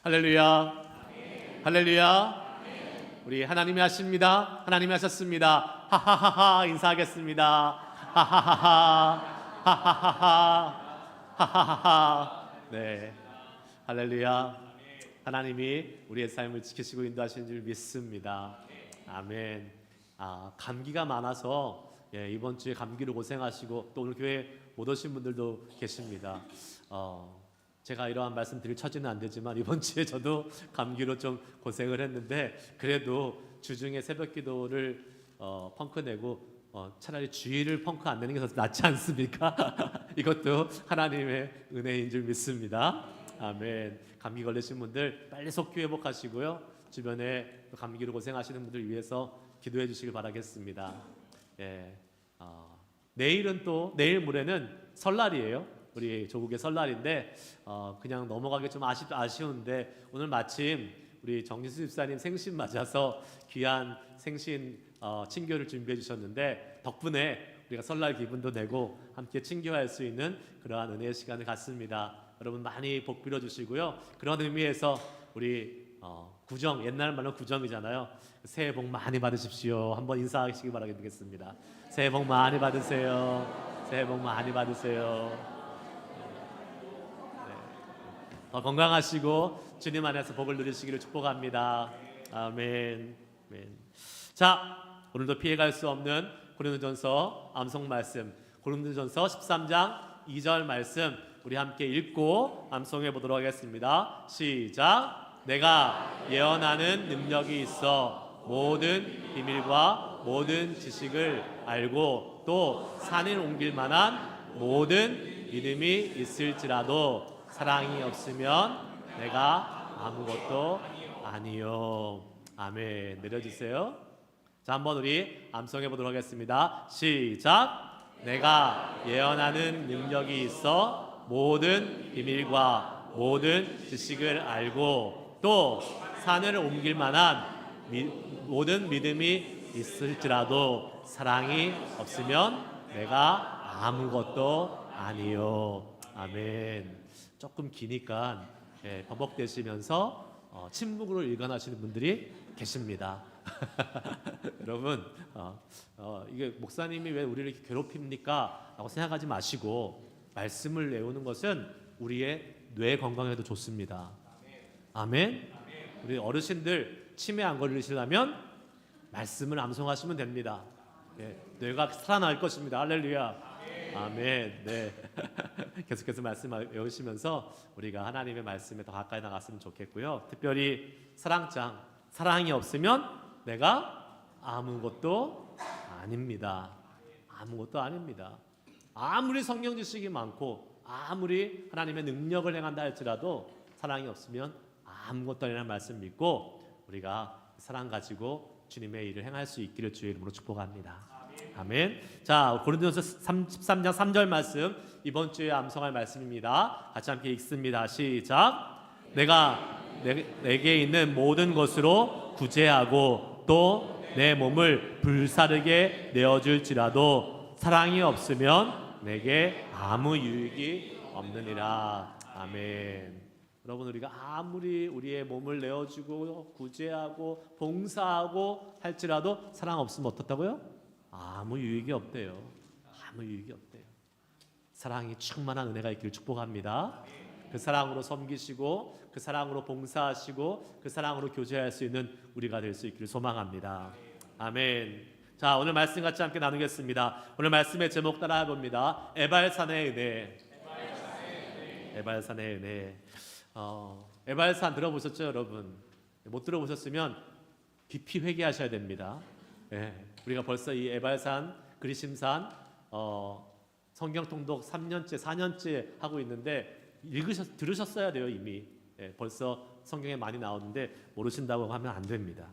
할렐루야. 할렐루야. 우리 하나님이 하십니다. 하나님이 하셨습니다. 하하하하 인사하겠습니다. 하하하하 하하하하 하하하하. 네, 할렐루야. 하나님이 우리의 삶을 지키시고 인도하시는 줄 믿습니다. 아멘. 감기가 많아서 이번 주에 감기로 고생하시고 또 오늘 교회 못 오신 분들도 계십니다. 제가 이러한 말씀 드릴 처지는 안 되지만 이번 주에 저도 감기로 좀 고생을 했는데 그래도 주중에 새벽 기도를 펑크 내고 차라리 주일을 펑크 안 내는 게 더 낫지 않습니까? 이것도 하나님의 은혜인 줄 믿습니다. 아멘. 감기 걸리신 분들 빨리 속히 회복하시고요. 주변에 감기로 고생하시는 분들 위해서 기도해 주시길 바라겠습니다. 내일 모레는 설날이에요. 우리 조국의 설날인데 그냥 넘어가기 좀 아쉬운데 오늘 마침 우리 정진수 집사님 생신 맞아서 귀한 생신 친교를 준비해 주셨는데 덕분에 우리가 설날 기분도 내고 함께 친교할 수 있는 그러한 은혜의 시간을 갖습니다. 여러분 많이 복 빌어 주시고요. 그런 의미에서 우리 구정, 옛날 말로 구정이잖아요. 새해 복 많이 받으십시오. 한번 인사하시기 바라겠습니다. 새해 복 많이 받으세요. 새해 복 많이 받으세요. 더 건강하시고 주님 안에서 복을 누리시기를 축복합니다. 아멘. 자, 오늘도 피해갈 수 없는 고린도전서 암송 말씀, 고린도전서 13장 2절 말씀 우리 함께 읽고 암송해 보도록 하겠습니다. 시작. 내가 예언하는 능력이 있어 모든 비밀과 모든 지식을 알고 또 산을 옮길 만한 모든 믿음이 있을지라도 사랑이 없으면 내가 아무것도 아니요. 아멘. 내려주세요. 자, 한번 우리 암송해 보도록 하겠습니다. 시작. 내가 예언하는 능력이 있어 모든 비밀과 모든 지식을 알고 또 산을 옮길 만한 모든 믿음이 있을지라도 사랑이 없으면 내가 아무것도 아니요. 아멘. 조금 기니까 버벅대시면서 침묵으로 일관하시는 분들이 계십니다. 여러분 이게 목사님이 왜 우리를 이렇게 괴롭힙니까? 라고 생각하지 마시고 말씀을 외우는 것은 우리의 뇌 건강에도 좋습니다. 아멘. 우리 어르신들 치매 안 걸리시려면 말씀을 암송하시면 됩니다. 뇌가 살아날 것입니다. 할렐루야. 아멘. 네. 계속해서 말씀 외우시면서 우리가 하나님의 말씀에 더 가까이 나갔으면 좋겠고요. 특별히 사랑장, 사랑이 없으면 내가 아무것도 아닙니다. 아무것도 아닙니다. 아무리 성경 지식이 많고 아무리 하나님의 능력을 행한다 할지라도 사랑이 없으면 아무것도 아니라는 말씀 믿고 우리가 사랑 가지고 주님의 일을 행할 수 있기를 주의 이름으로 축복합니다. 아멘. 자, 고린도전서 13장 3절 말씀 이번 주에 암송할 말씀입니다. 같이 함께 읽습니다. 시작. 내가 내게 있는 모든 것으로 구제하고 또 내 몸을 불사르게 내어줄지라도 사랑이 없으면 내게 아무 유익이 없느니라. 아멘. 여러분 우리가 아무리 우리의 몸을 내어주고 구제하고 봉사하고 할지라도 사랑 없으면 어떻다고요? 아무 유익이 없대요. 아무 유익이 없대요. 사랑이 충만한 은혜가 있기를 축복합니다. 그 사랑으로 섬기시고 그 사랑으로 봉사하시고 그 사랑으로 교제할 수 있는 우리가 될 수 있기를 소망합니다. 아멘. 자, 오늘 말씀 같이 함께 나누겠습니다. 오늘 말씀의 제목 따라 해봅니다. 에발산의 은혜. 에발산의 은혜. 에발산 들어보셨죠, 여러분? 못 들어보셨으면 깊이 회개하셔야 됩니다. 우리가 벌써 이 에발산, 그리심산 성경 통독 3년째, 4년째 하고 있는데 들으셨어야 돼요 이미. 벌써 성경에 많이 나오는데 모르신다고 하면 안 됩니다.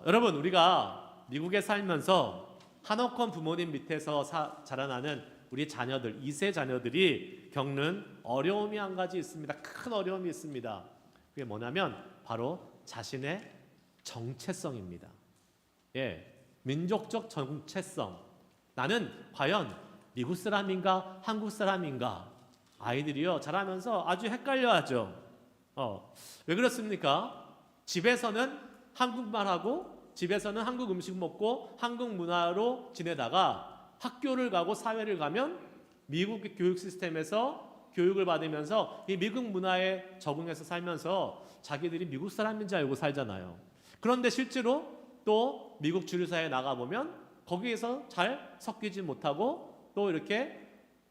여러분 우리가 미국에 살면서 한옥권 부모님 밑에서 자라나는 우리 자녀들, 2세 자녀들이 겪는 어려움이 한 가지 있습니다. 큰 어려움이 있습니다. 그게 뭐냐면 바로 자신의 정체성입니다. 민족적 정체성. 나는 과연 미국 사람인가 한국 사람인가? 아이들이요 자라면서 아주 헷갈려하죠. 왜 그렇습니까? 집에서는 한국말하고 집에서는 한국 음식 먹고 한국 문화로 지내다가 학교를 가고 사회를 가면 미국의 교육 시스템에서 교육을 받으면서 이 미국 문화에 적응해서 살면서 자기들이 미국 사람인 줄 알고 살잖아요. 그런데 실제로 또 미국 주류사회에 나가보면 거기에서 잘 섞이지 못하고 또 이렇게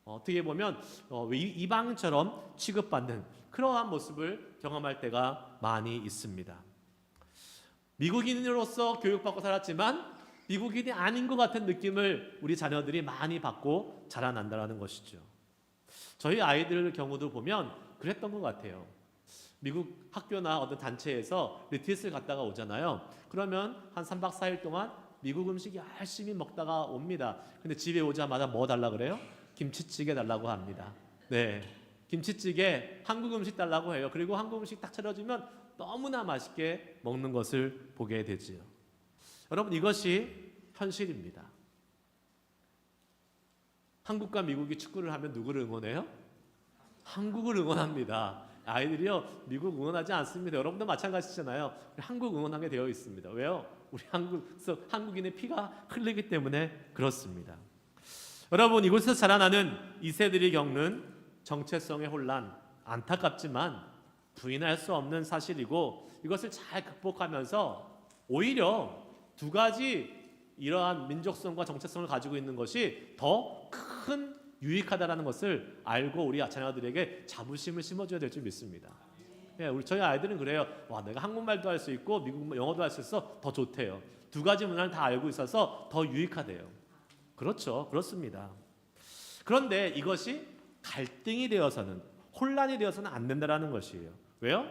어떻게 보면 이방인처럼 취급받는 그러한 모습을 경험할 때가 많이 있습니다. 미국인으로서 교육받고 살았지만 미국인이 아닌 것 같은 느낌을 우리 자녀들이 많이 받고 자라난다는 것이죠. 저희 아이들 경우도 보면 그랬던 것 같아요. 미국 학교나 어떤 단체에서 리트릿을 갔다가 오잖아요. 그러면 한 3박 4일 동안 미국 음식 열심히 먹다가 옵니다. 근데 집에 오자마자 뭐 달라 그래요? 김치찌개 달라고 합니다. 네, 김치찌개 한국 음식 달라고 해요. 그리고 한국 음식 딱 차려주면 너무나 맛있게 먹는 것을 보게 되지요. 여러분, 이것이 현실입니다. 한국과 미국이 축구를 하면 누구를 응원해요? 한국을 응원합니다. 아이들이요, 미국 응원하지 않습니다. 여러분도 마찬가지잖아요. 한국 응원하게 되어 있습니다. 왜요? 우리 한국인의 피가 흐르기 때문에 그렇습니다. 여러분, 이곳에서 자라나는 2세들이 겪는 정체성의 혼란, 안타깝지만 부인할 수 없는 사실이고, 이것을 잘 극복하면서 오히려 두 가지 이러한 민족성과 정체성을 가지고 있는 것이 더 큰 유익하다라는 것을 알고 우리 자녀들에게 자부심을 심어줘야 될 줄 믿습니다. 저희 아이들은 그래요. 와, 내가 한국말도 할 수 있고 미국 영어도 할 수 있어 더 좋대요. 두 가지 문화를 다 알고 있어서 더 유익하대요. 그렇죠, 그렇습니다. 그런데 이것이 갈등이 되어서는, 혼란이 되어서는 안 된다라는 것이에요. 왜요?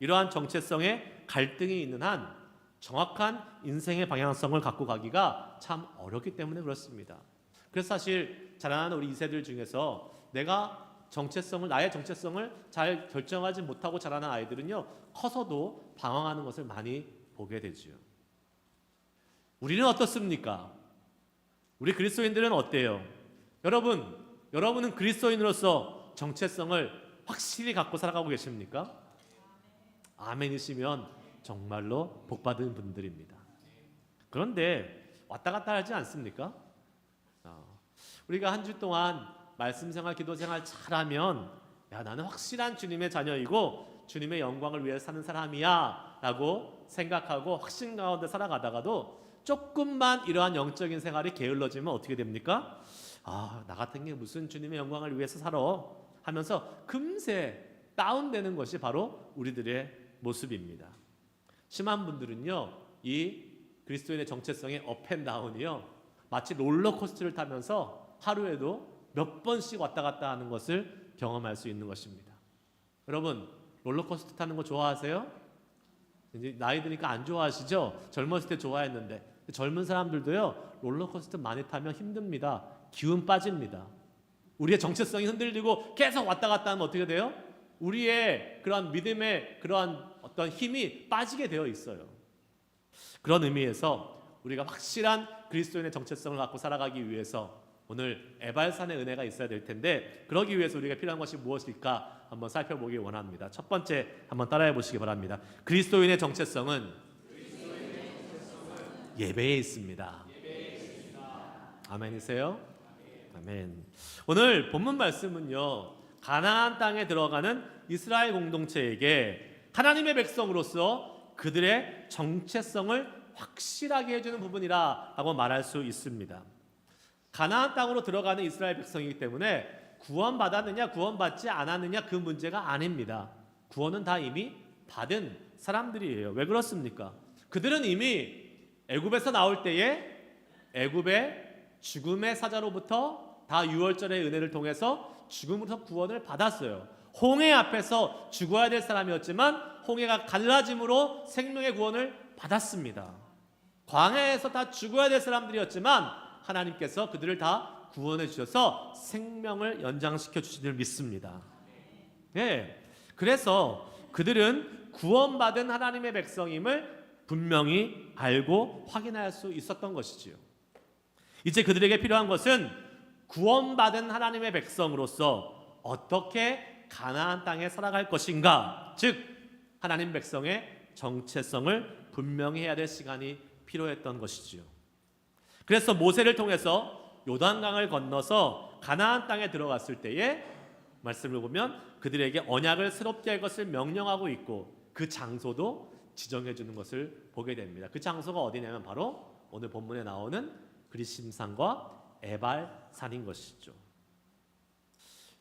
이러한 정체성에 갈등이 있는 한 정확한 인생의 방향성을 갖고 가기가 참 어렵기 때문에 그렇습니다. 그래서 사실 자라나는 우리 2세들 중에서 나의 정체성을 잘 결정하지 못하고 자라는 아이들은요, 커서도 방황하는 것을 많이 보게 되지요. 우리는 어떻습니까? 우리 그리스도인들은 어때요? 여러분은 그리스도인으로서 정체성을 확실히 갖고 살아가고 계십니까? 아멘이시면 정말로 복받은 분들입니다. 그런데 왔다 갔다 하지 않습니까? 우리가 한 주 동안 말씀 생활, 기도 생활 잘하면 나는 확실한 주님의 자녀이고 주님의 영광을 위해 사는 사람이야 라고 생각하고 확신 가운데 살아가다가도 조금만 이러한 영적인 생활이 게을러지면 어떻게 됩니까? 나 같은 게 무슨 주님의 영광을 위해서 살아 하면서 금세 다운되는 것이 바로 우리들의 모습입니다. 심한 분들은요, 이 그리스도인의 정체성의 업앤다운이요, 마치 롤러코스터를 타면서 하루에도 몇 번씩 왔다 갔다 하는 것을 경험할 수 있는 것입니다. 여러분, 롤러코스터 타는 거 좋아하세요? 이제 나이 드니까 안 좋아하시죠? 젊었을 때 좋아했는데. 젊은 사람들도요, 롤러코스터 많이 타면 힘듭니다. 기운 빠집니다. 우리의 정체성이 흔들리고 계속 왔다 갔다 하면 어떻게 돼요? 우리의 그런 믿음의 그러한 어떤 힘이 빠지게 되어 있어요. 그런 의미에서 우리가 확실한 그리스도인의 정체성을 갖고 살아가기 위해서 오늘 에발산의 은혜가 있어야 될 텐데, 그러기 위해서 우리가 필요한 것이 무엇일까 한번 살펴보기 원합니다. 첫 번째 한번 따라해 보시기 바랍니다. 그리스도인의 정체성은 예배에 있습니다. 아멘이세요? 아멘. 오늘 본문 말씀은요, 가나안 땅에 들어가는 이스라엘 공동체에게 하나님의 백성으로서 그들의 정체성을 확실하게 해주는 부분이라고 말할 수 있습니다. 가나안 땅으로 들어가는 이스라엘 백성이기 때문에 구원받았느냐 구원받지 않았느냐 그 문제가 아닙니다. 구원은 다 이미 받은 사람들이에요. 왜 그렇습니까? 그들은 이미 애굽에서 나올 때에 애굽의 죽음의 사자로부터 다 유월절의 은혜를 통해서 죽음으로부터 구원을 받았어요. 홍해 앞에서 죽어야 될 사람이었지만 홍해가 갈라짐으로 생명의 구원을 받았습니다. 광야에서 다 죽어야 될 사람들이었지만 하나님께서 그들을 다 구원해 주셔서 생명을 연장시켜 주신 줄 믿습니다. 네, 그래서 그들은 구원받은 하나님의 백성임을 분명히 알고 확인할 수 있었던 것이지요. 이제 그들에게 필요한 것은 구원받은 하나님의 백성으로서 어떻게 가나안 땅에 살아갈 것인가, 즉 하나님 백성의 정체성을 분명히 해야 될 시간이 필요했던 것이지요. 그래서 모세를 통해서 요단강을 건너서 가나안 땅에 들어갔을 때에 말씀을 보면 그들에게 언약을 새롭게 할 것을 명령하고 있고 그 장소도 지정해 주는 것을 보게 됩니다. 그 장소가 어디냐면 바로 오늘 본문에 나오는 그리심산과 에발산인 것이죠.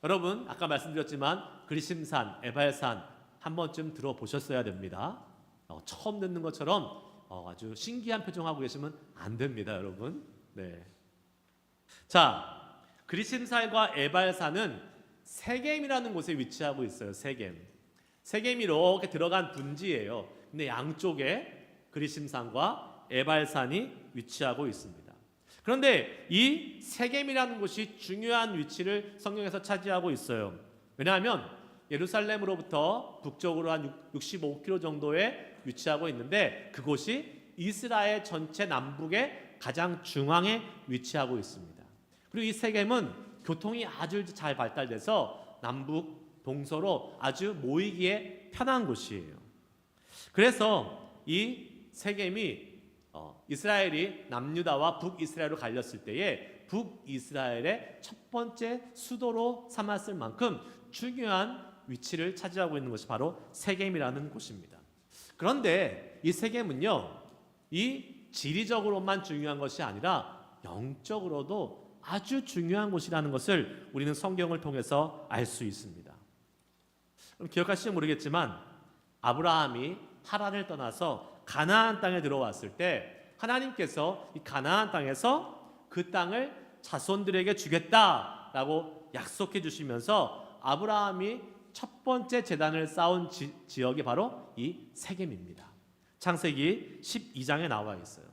여러분 아까 말씀드렸지만 그리심산, 에발산 한 번쯤 들어보셨어야 됩니다. 처음 듣는 것처럼 아주 신기한 표정하고 계시면 안 됩니다, 여러분. 네. 자, 그리심산과 에발산은 세겜이라는 곳에 위치하고 있어요. 세겜이 이렇게 들어간 분지예요. 근데 양쪽에 그리심산과 에발산이 위치하고 있습니다. 그런데 이 세겜이라는 곳이 중요한 위치를 성경에서 차지하고 있어요. 왜냐하면 예루살렘으로부터 북쪽으로 한 65km 정도에 위치하고 있는데 그곳이 이스라엘 전체 남북의 가장 중앙에 위치하고 있습니다. 그리고 이 세겜은 교통이 아주 잘 발달돼서 남북 동서로 아주 모이기에 편한 곳이에요. 그래서 이 세겜이 이스라엘이 남유다와 북이스라엘로 갈렸을 때에 북이스라엘의 첫 번째 수도로 삼았을 만큼 중요한 위치를 차지하고 있는 것이 바로 세겜이라는 곳입니다. 그런데 이 세겜은요, 이 지리적으로만 중요한 것이 아니라 영적으로도 아주 중요한 곳이라는 것을 우리는 성경을 통해서 알 수 있습니다. 기억하실지 모르겠지만 아브라함이 하란을 떠나서 가나안 땅에 들어왔을 때 하나님께서 이 가나안 땅에서 그 땅을 자손들에게 주겠다라고 약속해 주시면서 아브라함이 첫 번째 제단을 쌓은 지역이 바로 이 세겜입니다. 창세기 12장에 나와 있어요.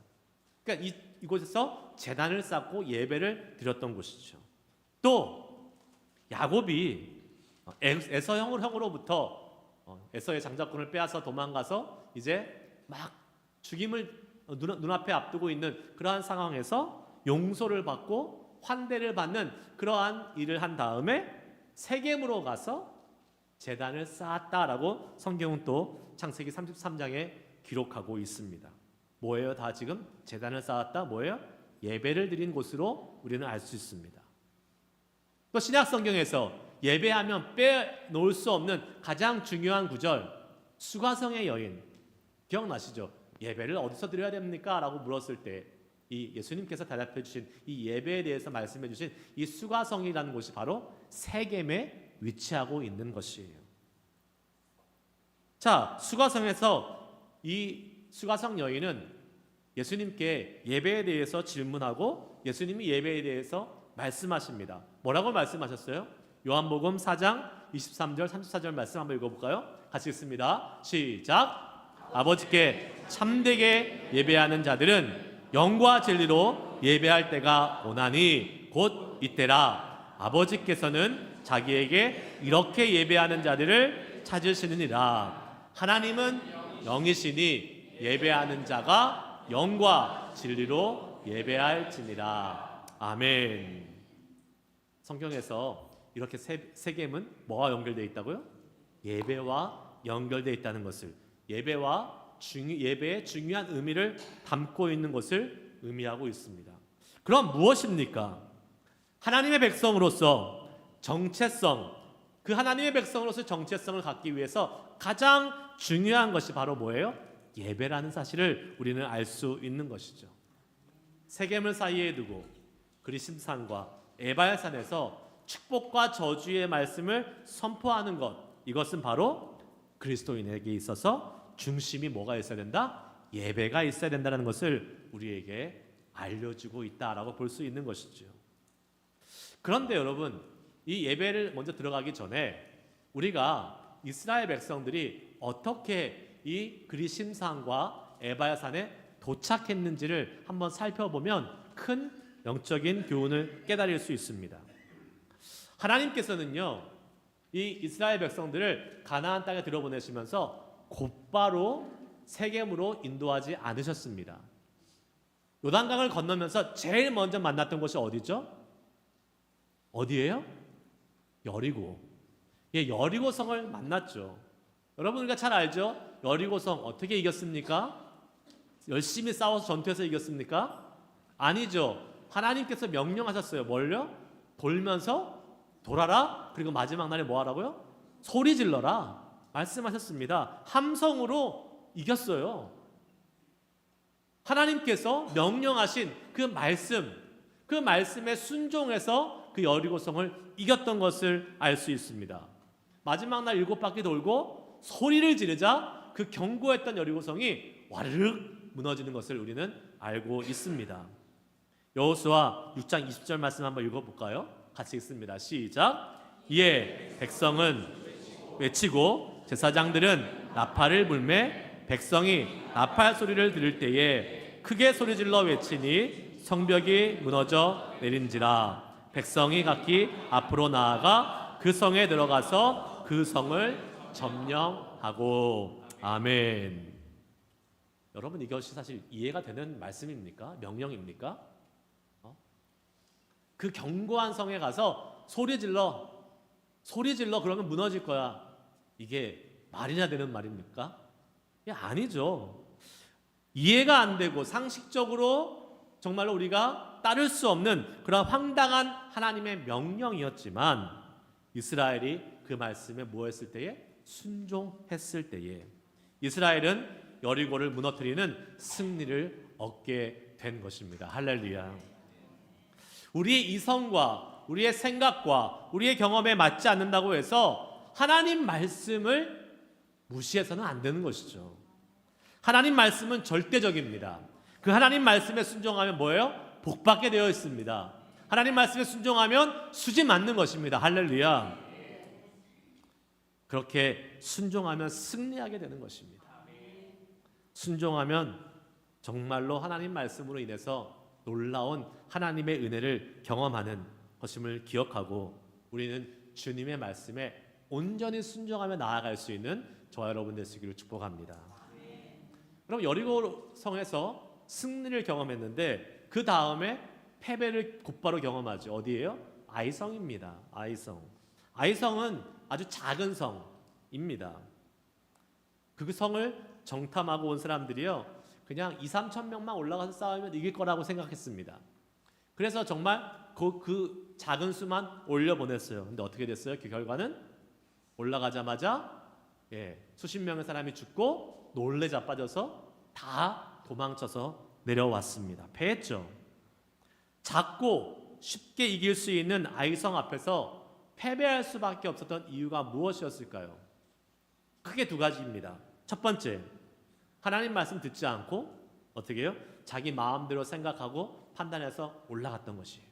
그러니까 이곳에서 제단을 쌓고 예배를 드렸던 곳이죠. 또 야곱이 에서 형으로부터 에서의 장자권을 빼앗아 도망가서 이제 막 죽임을 눈앞에 앞두고 있는 그러한 상황에서 용서를 받고 환대를 받는 그러한 일을 한 다음에 세겜으로 가서 제단을 쌓았다라고 성경은 또 창세기 33장에 기록하고 있습니다. 뭐예요? 다 지금 제단을 쌓았다. 뭐예요? 예배를 드린 곳으로 우리는 알 수 있습니다. 또 신약 성경에서 예배하면 빼놓을 수 없는 가장 중요한 구절, 수가성의 여인 기억나시죠? 예배를 어디서 드려야 됩니까? 라고 물었을 때 이 예수님께서 대답해 주신 이 예배에 대해서 말씀해 주신 이 수가성이라는 곳이 바로 세겜에 위치하고 있는 것이에요. 자, 수가성에서 이 수가성 여인은 예수님께 예배에 대해서 질문하고 예수님이 예배에 대해서 말씀하십니다. 뭐라고 말씀하셨어요? 요한복음 4장 23절 34절 말씀 한번 읽어볼까요? 같이 읽습니다. 시작. 아버지께 참되게 예배하는 자들은 영과 진리로 예배할 때가 오나니 곧 이때라. 아버지께서는 자기에게 이렇게 예배하는 자들을 찾으시느니라. 하나님은 영이시니 예배하는 자가 영과 진리로 예배할지니라. 아멘. 성경에서 이렇게 세겜은 뭐와 연결되어 있다고요? 예배와 연결되어 있다는 것을, 예배의 중요한 의미를 담고 있는 것을 의미하고 있습니다. 그럼 무엇입니까? 하나님의 백성으로서 정체성, 그 하나님의 백성으로서 정체성을 갖기 위해서 가장 중요한 것이 바로 뭐예요? 예배라는 사실을 우리는 알 수 있는 것이죠. 세겜을 사이에 두고 그리심산과 에발산에서 축복과 저주의 말씀을 선포하는 것, 이것은 바로 그리스도인에게 있어서 중심이 뭐가 있어야 된다? 예배가 있어야 된다는 것을 우리에게 알려주고 있다라고 볼 수 있는 것이죠. 그런데 여러분, 이 예배를 먼저 들어가기 전에 우리가 이스라엘 백성들이 어떻게 이 그리심산과 에발산에 도착했는지를 한번 살펴보면 큰 영적인 교훈을 깨달을 수 있습니다. 하나님께서는요, 이 이스라엘 백성들을 가나안 땅에 들어보내시면서 곧바로 세겜으로 인도하지 않으셨습니다. 요단강을 건너면서 제일 먼저 만났던 곳이 어디죠? 어디예요? 여리고. 예, 여리고 성을 만났죠. 여러분 우리가 잘 알죠? 여리고성 어떻게 이겼습니까? 열심히 싸워서 전투해서 이겼습니까? 아니죠. 하나님께서 명령하셨어요. 뭘요? 돌면서 돌아라. 그리고 마지막 날에 뭐 하라고요? 소리 질러라 말씀하셨습니다. 함성으로 이겼어요. 하나님께서 명령하신 그 말씀, 그 말씀에 순종해서 그 여리고성을 이겼던 것을 알 수 있습니다. 마지막 날 7바퀴 돌고 소리를 지르자 그 견고했던 여리고성이 와르륵 무너지는 것을 우리는 알고 있습니다. 여호수아 6장 20절 말씀 한번 읽어볼까요? 같이 읽습니다. 시작. 이에 백성은 외치고 제사장들은 나팔을 불매 백성이 나팔 소리를 들을 때에 크게 소리질러 외치니 성벽이 무너져 내린지라. 백성이 각기 앞으로 나아가 그 성에 들어가서 그 성을 점령하고. 아멘. 여러분 이것이 사실 이해가 되는 말씀입니까? 명령입니까? 그 견고한 성에 가서 소리 질러 그러면 무너질 거야. 이게 말이나 되는 말입니까? 이게 아니죠. 이해가 안 되고 상식적으로 정말로 우리가 따를 수 없는 그런 황당한 하나님의 명령이었지만 이스라엘이 그 말씀에 뭐 했을 때에? 순종했을 때에 이스라엘은 여리고를 무너뜨리는 승리를 얻게 된 것입니다. 할렐루야. 우리의 이성과 우리의 생각과 우리의 경험에 맞지 않는다고 해서 하나님 말씀을 무시해서는 안 되는 것이죠. 하나님 말씀은 절대적입니다. 그 하나님 말씀에 순종하면 뭐예요? 복받게 되어 있습니다. 하나님 말씀에 순종하면 수지 맞는 것입니다. 할렐루야. 그렇게 순종하면 승리하게 되는 것입니다. 순종하면 정말로 하나님 말씀으로 인해서 놀라운 하나님의 은혜를 경험하는 것임을 기억하고 우리는 주님의 말씀에 온전히 순종하며 나아갈 수 있는 저와 여러분 되시기를 축복합니다. 그럼 여리고 성에서 승리를 경험했는데 그 다음에 패배를 곧바로 경험하죠. 어디예요? 아이성입니다. 아이성은 아주 작은 성입니다. 그 성을 정탐하고 온 사람들이요, 그냥 2-3천 명만 올라가서 싸우면 이길 거라고 생각했습니다. 그래서 정말 그 작은 수만 올려보냈어요. 근데 어떻게 됐어요? 그 결과는 올라가자마자 수십 명의 사람이 죽고 놀래 자빠져서 다 도망쳐서 내려왔습니다. 패했죠. 작고 쉽게 이길 수 있는 아이성 앞에서 패배할 수밖에 없었던 이유가 무엇이었을까요? 크게 2가지입니다. 첫 번째, 하나님 말씀 듣지 않고 어떻게 해요? 자기 마음대로 생각하고 판단해서 올라갔던 것이에요.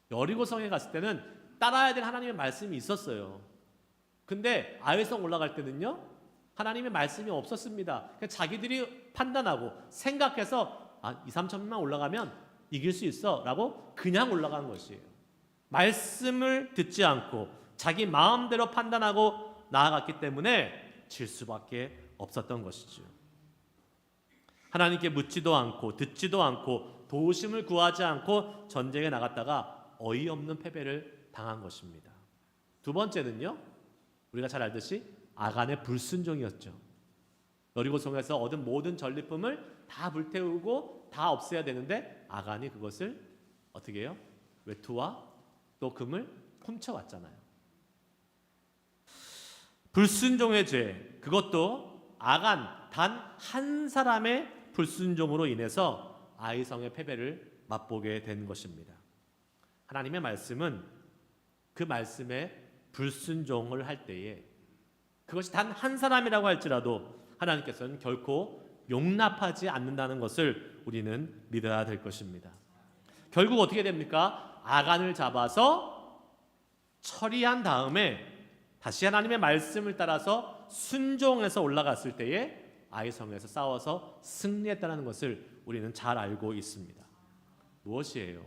여리고성에 갔을 때는 따라야 될 하나님의 말씀이 있었어요. 근데 아이성 올라갈 때는요, 하나님의 말씀이 없었습니다. 그냥 자기들이 판단하고 생각해서 2-3천만 올라가면 이길 수 있어 라고 그냥 올라간 것이에요. 말씀을 듣지 않고 자기 마음대로 판단하고 나아갔기 때문에 질 수밖에 없었던 것이죠. 하나님께 묻지도 않고 듣지도 않고 도우심을 구하지 않고 전쟁에 나갔다가 어이없는 패배를 당한 것입니다. 2번째는요, 우리가 잘 알듯이 아간의 불순종이었죠. 여리고성에서 얻은 모든 전리품을 다 불태우고 다 없애야 되는데 아간이 그것을 어떻게 해요? 외투와 또 금을 훔쳐왔잖아요. 불순종의 죄, 그것도 아간 단 한 사람의 불순종으로 인해서 아이성의 패배를 맛보게 된 것입니다. 하나님의 말씀은 그 말씀에 불순종을 할 때에 그것이 단 한 사람이라고 할지라도 하나님께서는 결코 용납하지 않는다는 것을 우리는 믿어야 될 것입니다. 결국 어떻게 됩니까? 아간을 잡아서 처리한 다음에 다시 하나님의 말씀을 따라서 순종해서 올라갔을 때에 아이성에서 싸워서 승리했다는 것을 우리는 잘 알고 있습니다. 무엇이에요?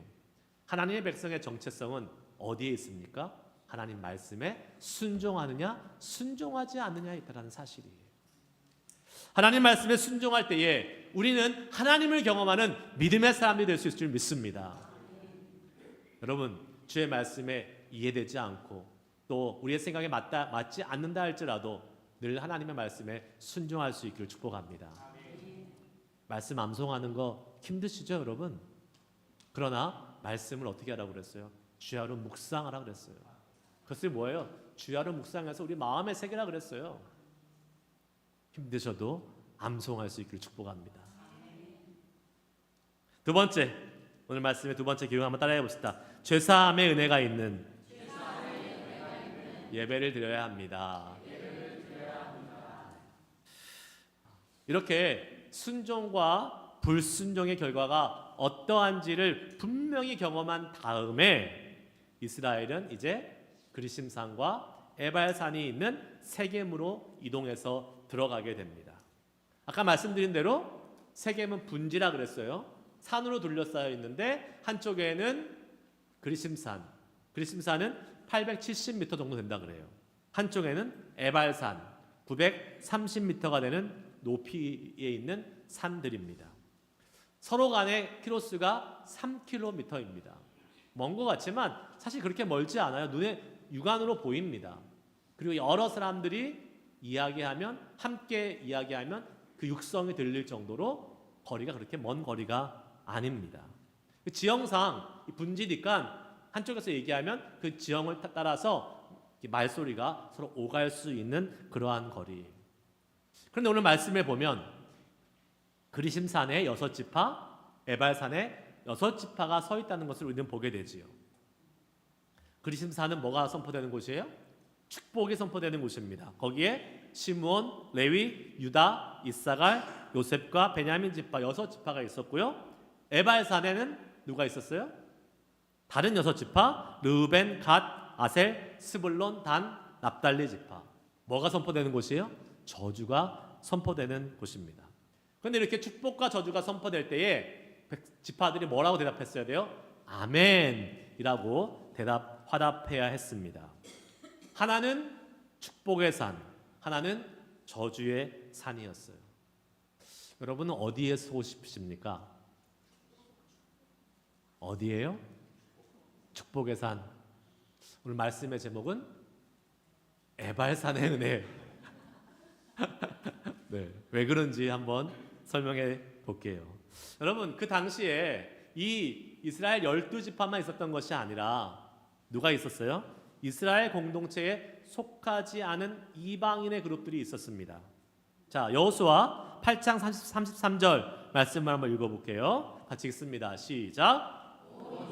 하나님의 백성의 정체성은 어디에 있습니까? 하나님 말씀에 순종하느냐 순종하지 않느냐에 있다는 사실이에요. 하나님 말씀에 순종할 때에 우리는 하나님을 경험하는 믿음의 사람이 될 수 있을 줄 믿습니다. 여러분, 주의 말씀에 이해되지 않고 또 우리의 생각에 맞지 않는다 할지라도 늘 하나님의 말씀에 순종할 수 있기를 축복합니다. 말씀 암송하는 거 힘드시죠, 여러분? 그러나 말씀을 어떻게 하라고 그랬어요? 주야로 묵상하라 그랬어요. 그것이 뭐예요? 주야로 묵상해서 우리 마음에 새기라 그랬어요. 힘드셔도 암송할 수 있기를 축복합니다. 두 번째, 오늘 말씀의 두 번째 기능 한번 따라해 봅시다. 죄사함의 은혜가 있는 예배를 드려야 합니다. 이렇게 순종과 불순종의 결과가 어떠한지를 분명히 경험한 다음에 이스라엘은 이제 그리심산과 에발산이 있는 세겜으로 이동해서 들어가게 됩니다. 아까 말씀드린 대로 세겜은 분지라 그랬어요. 산으로 둘러싸여 있는데 한쪽에는 그리심산은 870m 정도 된다 그래요. 한쪽에는 에발산 930m가 되는 높이에 있는 산들입니다. 서로 간의 키로수가 3km입니다. 먼 것 같지만 사실 그렇게 멀지 않아요. 눈에 육안으로 보입니다. 그리고 여러 사람들이 함께 이야기하면 그 육성이 들릴 정도로 거리가 그렇게 먼 거리가 아닙니다. 지형상 분지니까 한쪽에서 얘기하면 그 지형을 따라서 말소리가 서로 오갈 수 있는 그러한 거리. 그런데 오늘 말씀에 보면 그리심산에 6지파, 에발산에 6지파가 서 있다는 것을 우리는 보게 되지요. 그리심산은 뭐가 선포되는 곳이에요? 축복이 선포되는 곳입니다. 거기에 시므온, 레위, 유다, 이사갈, 요셉과 베냐민 지파 6지파가 있었고요. 에발산에는 누가 있었어요? 다른 6지파, 르우벤, 갓, 아셀, 스불론, 단, 납달리 지파. 뭐가 선포되는 곳이에요? 저주가 선포되는 곳입니다. 그런데 이렇게 축복과 저주가 선포될 때에 지파들이 뭐라고 대답했어야 돼요? 아멘이라고 화답해야 했습니다. 하나는 축복의 산, 하나는 저주의 산이었어요. 여러분은 어디에 서고 싶으십니까? 어디예요? 축복의 산. 오늘 말씀의 제목은 에발산의 은혜. 네, 왜 그런지 한번 설명해 볼게요. 여러분, 그 당시에 이 이스라엘 12지파만 있었던 것이 아니라 누가 있었어요? 이스라엘 공동체에 속하지 않은 이방인의 그룹들이 있었습니다. 자, 여호수아 8장 33절 말씀을 한번 읽어볼게요. 같이 읽습니다. 시작.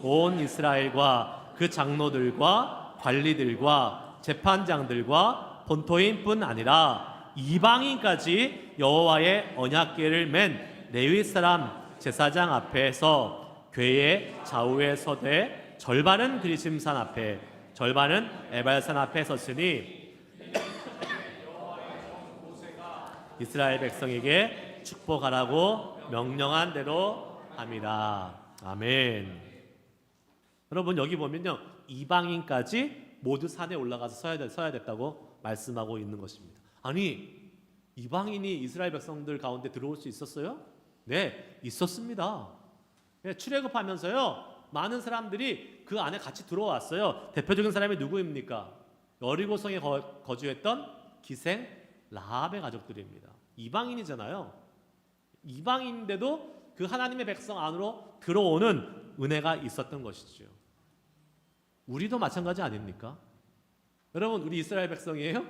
온 이스라엘과 그 장로들과 관리들과 재판장들과 본토인뿐 아니라 이방인까지 여호와의 언약궤를 맨 레위 사람 제사장 앞에서 궤의 좌우에 서되 절반은 그리심산 앞에 절반은 에발산 앞에 섰으니 이스라엘 백성에게 축복하라고 명령한 대로 함이라. 아멘. 여러분, 여기 보면요, 이방인까지 모두 산에 올라가서 서야 됐다고 말씀하고 있는 것입니다. 아니, 이방인이 이스라엘 백성들 가운데 들어올 수 있었어요? 네, 있었습니다. 네, 출애굽하면서요, 많은 사람들이 그 안에 같이 들어왔어요. 대표적인 사람이 누구입니까? 여리고성에 거주했던 기생 라합의 가족들입니다. 이방인이잖아요. 이방인인데도 그 하나님의 백성 안으로 들어오는 은혜가 있었던 것이죠. 우리도 마찬가지 아닙니까? 여러분, 우리 이스라엘 백성이에요?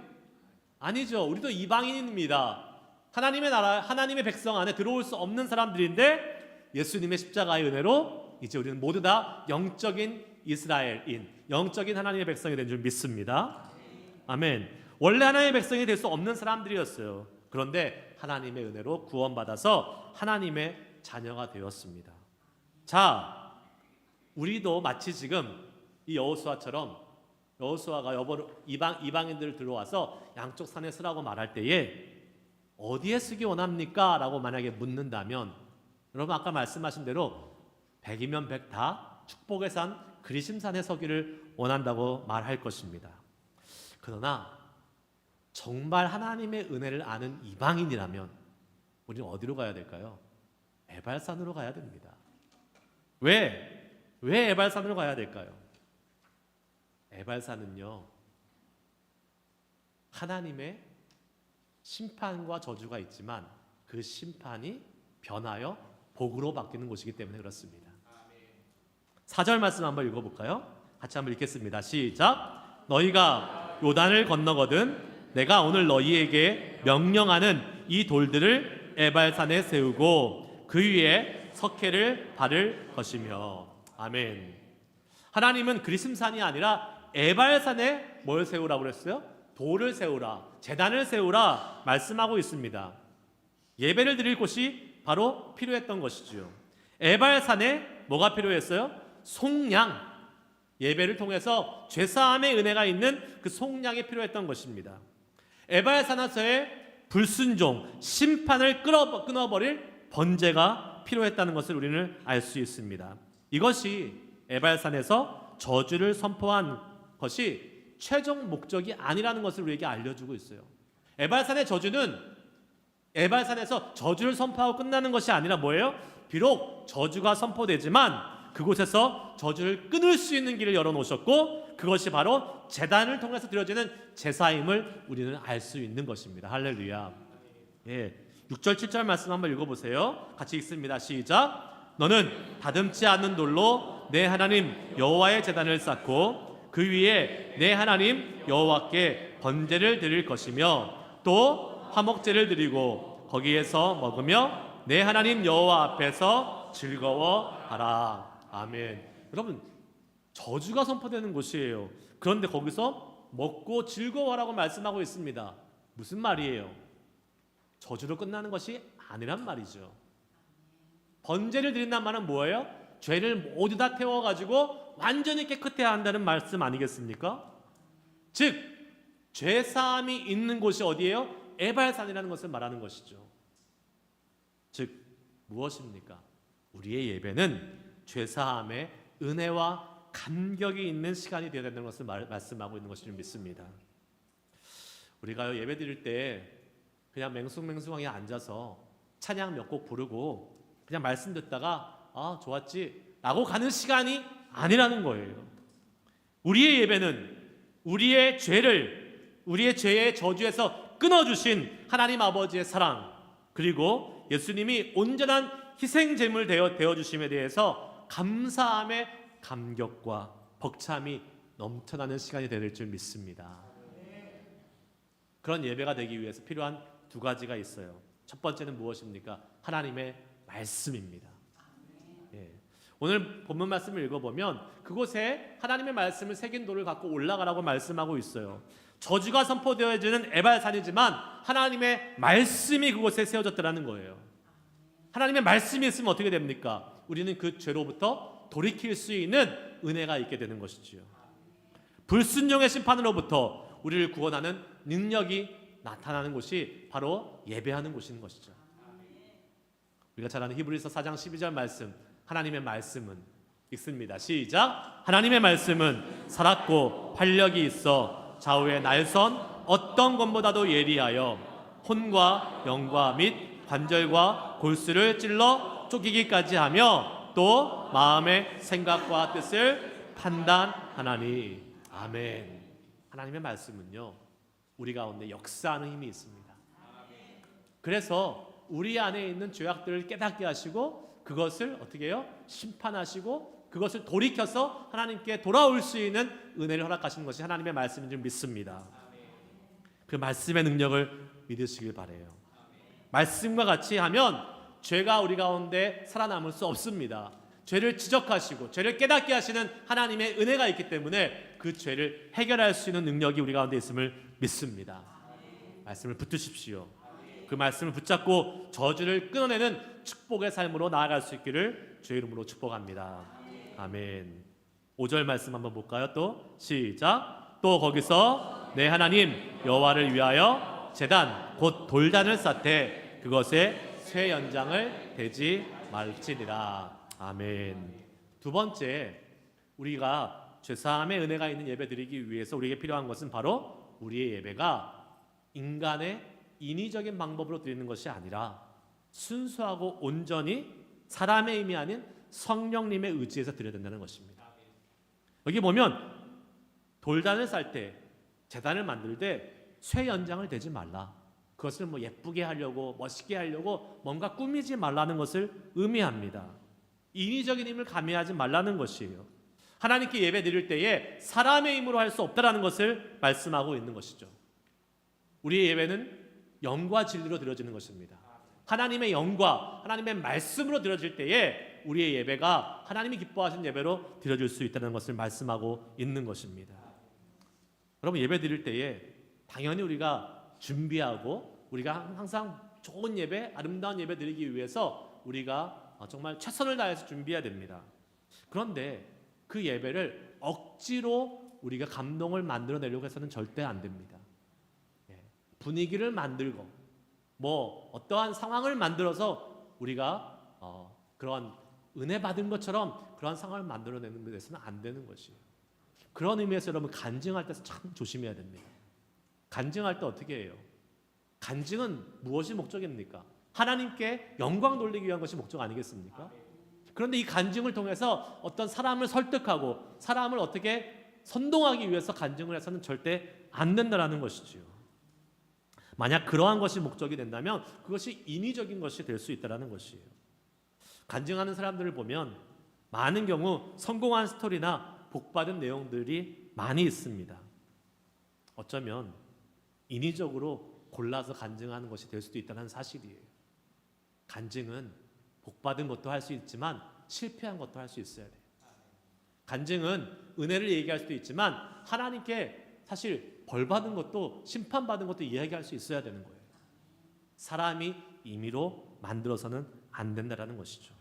아니죠. 우리도 이방인입니다. 하나님의 나라, 하나님의 백성 안에 들어올 수 없는 사람들인데 예수님의 십자가의 은혜로 이제 우리는 모두 다 영적인 이스라엘인, 영적인 하나님의 백성이 된 줄 믿습니다. 아멘. 원래 하나님의 백성이 될 수 없는 사람들이었어요. 그런데 하나님의 은혜로 구원받아서 하나님의 자녀가 되었습니다. 자, 우리도 마치 지금 이 여호수아처럼 여호수아가 이방인들 들어와서 양쪽 산에 서라고 말할 때에 어디에 서기 원합니까? 라고 만약에 묻는다면 여러분, 아까 말씀하신 대로 100이면 100 다 축복의 산 그리심산에 서기를 원한다고 말할 것입니다. 그러나 정말 하나님의 은혜를 아는 이방인이라면 우리는 어디로 가야 될까요? 에발산으로 가야 됩니다. 왜 에발산으로 가야 될까요? 에발산은요, 하나님의 심판과 저주가 있지만 그 심판이 변하여 복으로 바뀌는 곳이기 때문에 그렇습니다. 4절 말씀 한번 읽어볼까요? 같이 한번 읽겠습니다. 시작. 너희가 요단을 건너거든 내가 오늘 너희에게 명령하는 이 돌들을 에발산에 세우고 그 위에 석회를 바를 것이며. 아멘. 하나님은 그리심산이 아니라 에발산에 뭘 세우라고 그랬어요? 돌을 세우라, 제단을 세우라 말씀하고 있습니다. 예배를 드릴 곳이 바로 필요했던 것이지요. 에발산에 뭐가 필요했어요? 속량. 예배를 통해서 죄사함의 은혜가 있는 그 속량이 필요했던 것입니다. 에발산에서의 불순종, 심판을 끊어버릴 번제가 필요했다는 것을 우리는 알 수 있습니다. 이것이 에발산에서 저주를 선포한 것이 최종 목적이 아니라는 것을 우리에게 알려주고 있어요. 에발산의 저주는 에발산에서 저주를 선포하고 끝나는 것이 아니라 뭐예요? 비록 저주가 선포되지만 그곳에서 저주를 끊을 수 있는 길을 열어놓으셨고 그것이 바로 제단을 통해서 드려지는 제사임을 우리는 알 수 있는 것입니다. 할렐루야. 예, 6절 7절 말씀 한번 읽어보세요. 같이 읽습니다. 시작. 너는 다듬지 않는 돌로 내 하나님 여호와의 제단을 쌓고 그 위에 내 하나님 여호와께 번제를 드릴 것이며 또 화목제를 드리고 거기에서 먹으며 내 하나님 여호와 앞에서 즐거워하라. 아멘. 여러분, 저주가 선포되는 곳이에요. 그런데 거기서 먹고 즐거워하라고 말씀하고 있습니다. 무슨 말이에요? 저주로 끝나는 것이 아니란 말이죠. 번제를 드린다는 말은 뭐예요? 죄를 모두 다 태워가지고 완전히 깨끗해야 한다는 말씀 아니겠습니까? 즉 죄사함이 있는 곳이 어디예요? 에발산이라는 것을 말하는 것이죠. 즉 무엇입니까? 우리의 예배는 죄사함의 은혜와 감격이 있는 시간이 되어야 된다는 것을 말씀하고 있는 것을 믿습니다. 우리가 예배 드릴 때 그냥 맹숭맹숭하게 앉아서 찬양 몇 곡 부르고 그냥 말씀 듣다가 아 좋았지 라고 가는 시간이 아니라는 거예요. 우리의 예배는 우리의 죄의 저주에서 끊어주신 하나님 아버지의 사랑, 그리고 예수님이 온전한 희생제물 되어주심에 대해서 감사함의 감격과 벅참이 넘쳐나는 시간이 될 줄 믿습니다. 그런 예배가 되기 위해서 필요한 두 가지가 있어요. 첫 번째는 무엇입니까? 하나님의 말씀입니다. 예. 오늘 본문 말씀을 읽어보면 그곳에 하나님의 말씀을 새긴 돌을 갖고 올라가라고 말씀하고 있어요. 저주가 선포되어지는 에발산이지만 하나님의 말씀이 그곳에 세워졌다는 거예요. 하나님의 말씀이 있으면 어떻게 됩니까? 우리는 그 죄로부터 돌이킬 수 있는 은혜가 있게 되는 것이지요. 불순종의 심판으로부터 우리를 구원하는 능력이 나타나는 곳이 바로 예배하는 곳인 것이죠. 우리가 잘 아는 히브리서 4장 12절 말씀, 하나님의 말씀은 읽습니다. 시작. 하나님의 말씀은 살았고 활력이 있어 좌우의 날선 어떤 것보다도 예리하여 혼과 영과 및 관절과 골수를 찔러 쪼개기까지 하며 또 마음의 생각과 뜻을 판단하나니. 아멘. 하나님의 말씀은요 우리 가운데 역사하는 힘이 있습니다. 그래서 우리 안에 있는 죄악들을 깨닫게 하시고 그것을 어떻게 해요? 심판하시고 그것을 돌이켜서 하나님께 돌아올 수 있는 은혜를 허락하시는 것이 하나님의 말씀인 줄 믿습니다. 그 말씀의 능력을 믿으시길 바라요. 말씀과 같이 하면 죄가 우리 가운데 살아남을 수 없습니다. 죄를 지적하시고 죄를 깨닫게 하시는 하나님의 은혜가 있기 때문에 그 죄를 해결할 수 있는 능력이 우리 가운데 있음을 믿습니다. 말씀을 붙드십시오. 그 말씀을 붙잡고 저주를 끊어내는 축복의 삶으로 나아갈 수 있기를 주의 이름으로 축복합니다. 아멘. 5절 말씀 한번 볼까요? 또 시작. 또 거기서 내 하나님 여호와를 위하여 제단 곧 돌단을 쌓되 그것에 쇠 연장을 대지 말지니라. 아멘. 두 번째, 우리가 죄사함의 은혜가 있는 예배 드리기 위해서 우리에게 필요한 것은 바로 우리의 예배가 인간의 인위적인 방법으로 드리는 것이 아니라 순수하고 온전히 사람의 힘이 아닌 성령님의 의지에서 드려야 된다는 것입니다. 여기 보면 돌단을 쌓을 때, 제단을 만들 때 쇠 연장을 대지 말라. 그것을 뭐 예쁘게 하려고 멋있게 하려고 뭔가 꾸미지 말라는 것을 의미합니다. 인위적인 힘을 가미하지 말라는 것이에요. 하나님께 예배 드릴 때에 사람의 힘으로 할 수 없다라는 것을 말씀하고 있는 것이죠. 우리의 예배는 영과 진리로 드려지는 것입니다. 하나님의 영과 하나님의 말씀으로 드려질 때에 우리의 예배가 하나님이 기뻐하시는 예배로 드려질 수 있다는 것을 말씀하고 있는 것입니다. 여러분, 예배 드릴 때에 당연히 우리가 준비하고 우리가 항상 좋은 예배, 아름다운 예배 드리기 위해서 우리가 정말 최선을 다해서 준비해야 됩니다. 그런데 그 예배를 억지로 우리가 감동을 만들어내려고 해서는 절대 안 됩니다. 분위기를 만들고 뭐 어떠한 상황을 만들어서 우리가 그런 은혜 받은 것처럼 그런 상황을 만들어내는 데서는 안 되는 것이에요. 그런 의미에서 여러분, 간증할 때 참 조심해야 됩니다. 간증할 때 어떻게 해요? 간증은 무엇이 목적입니까? 하나님께 영광 돌리기 위한 것이 목적 아니겠습니까? 그런데 이 간증을 통해서 어떤 사람을 설득하고 사람을 어떻게 선동하기 위해서 간증을 해서는 절대 안 된다는 것이지요. 만약 그러한 것이 목적이 된다면 그것이 인위적인 것이 될 수 있다는 것이에요. 간증하는 사람들을 보면 많은 경우 성공한 스토리나 복받은 내용들이 많이 있습니다. 어쩌면 인위적으로 골라서 간증하는 것이 될 수도 있다는 사실이에요. 간증은 복받은 것도 할 수 있지만 실패한 것도 할 수 있어야 돼요. 간증은 은혜를 얘기할 수도 있지만 하나님께 사실 벌받은 것도 심판받은 것도 이야기할 수 있어야 되는 거예요. 사람이 임의로 만들어서는 안 된다는 것이죠.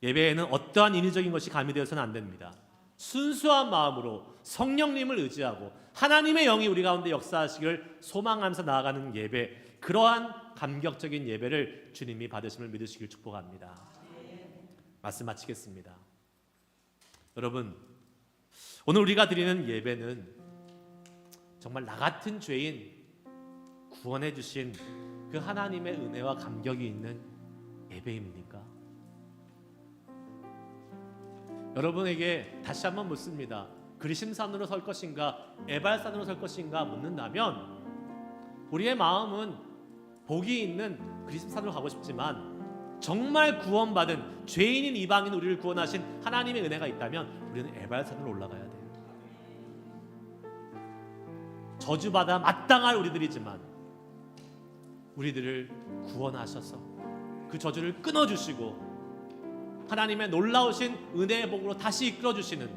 예배에는 어떠한 인위적인 것이 가미되어서는 안 됩니다. 순수한 마음으로 성령님을 의지하고 하나님의 영이 우리 가운데 역사하시기를 소망하면서 나아가는 예배, 그러한 감격적인 예배를 주님이 받으심을 믿으시길 축복합니다. 말씀 마치겠습니다. 여러분, 오늘 우리가 드리는 예배는 정말 나 같은 죄인 구원해 주신 그 하나님의 은혜와 감격이 있는 예배입니까? 여러분에게 다시 한번 묻습니다. 그리심산으로 설 것인가 에발산으로 설 것인가 묻는다면 우리의 마음은 복이 있는 그리심산으로 가고 싶지만 정말 구원받은 죄인인 이방인 우리를 구원하신 하나님의 은혜가 있다면 우리는 에발산으로 올라가야 돼요. 저주받아 마땅할 우리들이지만 우리들을 구원하셔서 그 저주를 끊어주시고 하나님의 놀라우신 은혜의 복으로 다시 이끌어주시는,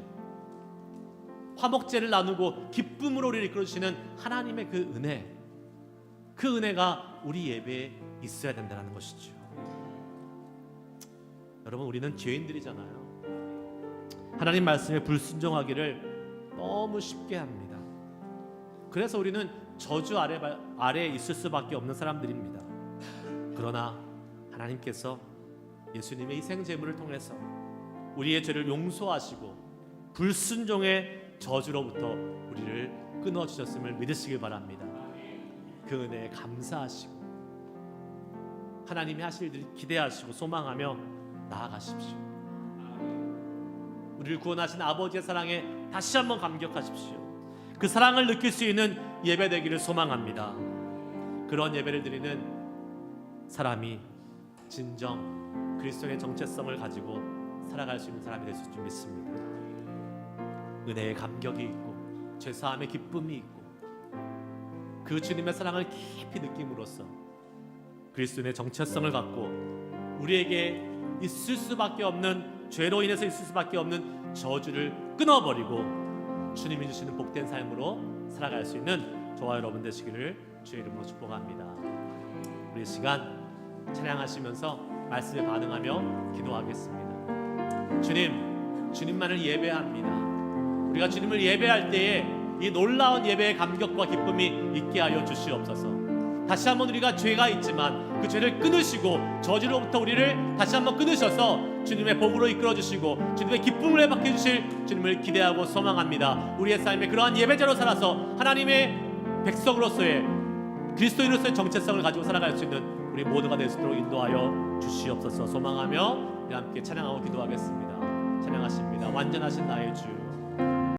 화목제를 나누고 기쁨으로 우리를 이끌어주시는 하나님의 그 은혜, 그 은혜가 우리 예배에 있어야 된다는 것이죠. 여러분, 우리는 죄인들이잖아요. 하나님 말씀에 불순종하기를 너무 쉽게 합니다. 그래서 우리는 저주 아래에 있을 수밖에 없는 사람들입니다. 그러나 하나님께서 예수님의 희생제물을 통해서 우리의 죄를 용서하시고 불순종의 저주로부터 우리를 끊어주셨음을 믿으시길 바랍니다. 그 은혜에 감사하시고 하나님이 하실 일을 기대하시고 소망하며 나아가십시오. 우리를 구원하신 아버지의 사랑에 다시 한번 감격하십시오. 그 사랑을 느낄 수 있는 예배 되기를 소망합니다. 그런 예배를 드리는 사람이 진정 그리스도의 정체성을 가지고 살아갈 수 있는 사람이 될 수 있을 줄 믿습니다. 은혜의 감격이 있고 죄사함의 기쁨이 있고 그 주님의 사랑을 깊이 느낌으로써 그리스도의 정체성을 갖고 우리에게 있을 수밖에 없는, 죄로 인해서 있을 수밖에 없는 저주를 끊어버리고 주님이 주시는 복된 삶으로 살아갈 수 있는 저와 여러분 되시기를 주의 이름으로 축복합니다. 우리 시간 찬양하시면서 말씀에 반응하며 기도하겠습니다. 주님, 주님만을 예배합니다. 우리가 주님을 예배할 때에 이 놀라운 예배의 감격과 기쁨이 있게 하여 주시옵소서. 다시 한번 우리가 죄가 있지만 그 죄를 끊으시고 저주로부터 우리를 다시 한번 끊으셔서 주님의 복으로 이끌어 주시고 주님의 기쁨을 회복해 주실 주님을 기대하고 소망합니다. 우리의 삶에 그러한 예배자로 살아서 하나님의 백성으로서의 그리스도인으로서의 정체성을 가지고 살아갈 수 있는 우리 모두가 될 수 있도록 인도하여 주시옵소서. 소망하며 우리 함께 찬양하고 기도하겠습니다. 찬양하십니다. 완전하신 나의 주.